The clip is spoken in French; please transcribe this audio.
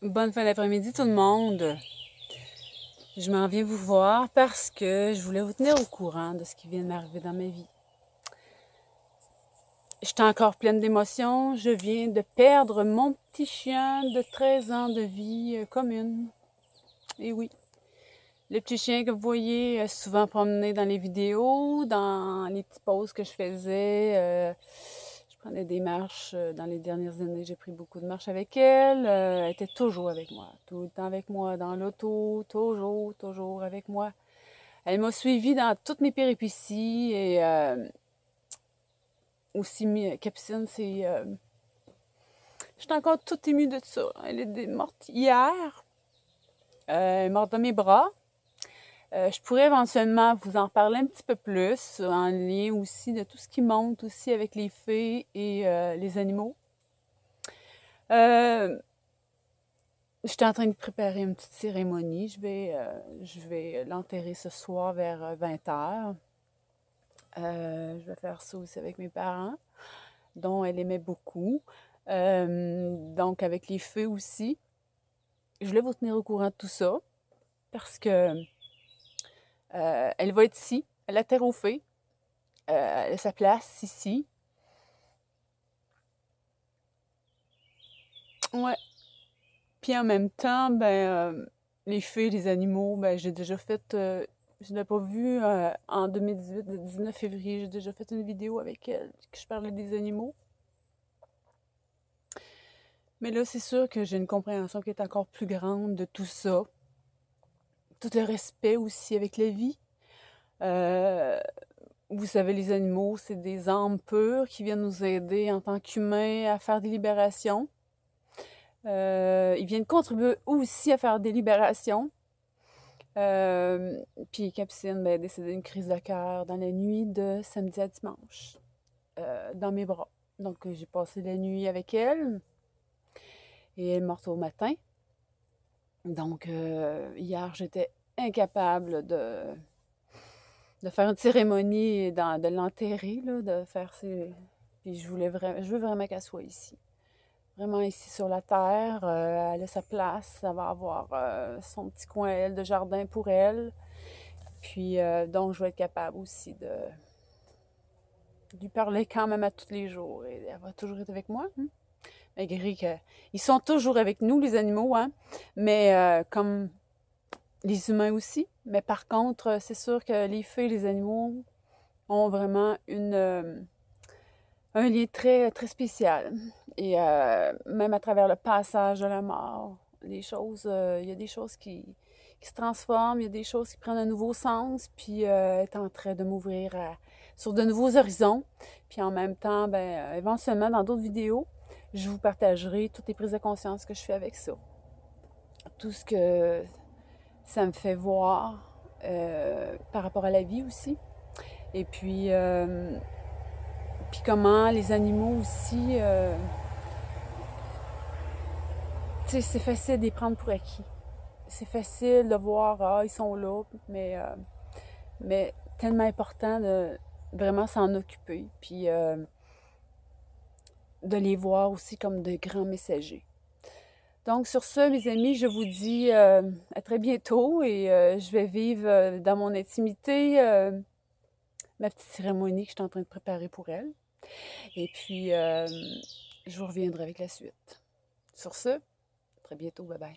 Bonne fin d'après-midi tout le monde. Je m'en viens vous voir parce que je voulais vous tenir au courant de ce qui vient de m'arriver dans ma vie. J'étais encore pleine d'émotions. Je viens de perdre mon petit chien de 13 ans de vie commune. Et oui, le petit chien que vous voyez souvent promener dans les vidéos, dans les petites pauses que je faisais. Je prenais des marches. Dans les dernières années, j'ai pris beaucoup de marches avec elle. Elle était toujours avec moi, tout le temps avec moi, dans l'auto, toujours avec moi. Elle m'a suivie dans toutes mes péripéties et aussi Capucine, c'est... je suis encore toute émue de ça. Elle est morte hier. Elle est morte dans mes bras. Je pourrais éventuellement vous en parler un petit peu plus, en lien aussi de tout ce qui monte aussi avec les fées et les animaux. J'étais en train de préparer une petite cérémonie. Je vais l'enterrer ce soir vers 20h. Je vais faire ça aussi avec mes parents, dont elle aimait beaucoup. Donc, avec les feux aussi. Je voulais vous tenir au courant de tout ça parce que elle va être ici, à la terre aux fées. Elle a sa place ici. Ouais. Puis en même temps, les fées, les animaux, j'ai déjà fait. Je ne l'ai pas vu en 2018, le 19 février. J'ai déjà fait une vidéo avec elle, que je parlais des animaux. Mais là, c'est sûr que j'ai une compréhension qui est encore plus grande de tout ça. Tout le respect aussi avec la vie. Vous savez, les animaux, c'est des âmes pures qui viennent nous aider en tant qu'humains à faire des libérations. Ils viennent contribuer aussi à faire des libérations. Puis Capucine est décédée d'une crise de cœur dans la nuit de samedi à dimanche, dans mes bras. Donc, j'ai passé la nuit avec elle et elle est morte au matin. Donc, hier, j'étais incapable de faire une cérémonie et de l'enterrer, là, de faire ses... Puis je veux vraiment qu'elle soit ici. Vraiment ici sur la terre. Elle a sa place. Elle va avoir son petit coin, elle, de jardin pour elle. Puis, donc, je vais être capable aussi de lui parler quand même à tous les jours. Et elle va toujours être avec moi. Hein? Malgré qu'ils sont toujours avec nous, les animaux, hein? Mais comme les humains aussi. Mais par contre, c'est sûr que les fées et les animaux ont vraiment un lien très, très spécial. Et même à travers le passage de la mort, il y a des choses qui se transforment, il y a des choses qui prennent un nouveau sens, puis est en train de m'ouvrir sur de nouveaux horizons. Puis en même temps, éventuellement, dans d'autres vidéos, je vous partagerai toutes les prises de conscience que je fais avec ça. Tout ce que ça me fait voir par rapport à la vie aussi. Et puis comment les animaux aussi, tu sais, c'est facile de les prendre pour acquis. C'est facile de voir, ah, ils sont là, mais tellement important de vraiment s'en occuper, puis de les voir aussi comme de grands messagers. Donc sur ce, mes amis, je vous dis à très bientôt et je vais vivre dans mon intimité ma petite cérémonie que je suis en train de préparer pour elle. Et puis, je vous reviendrai avec la suite. Sur ce, à très bientôt, bye bye.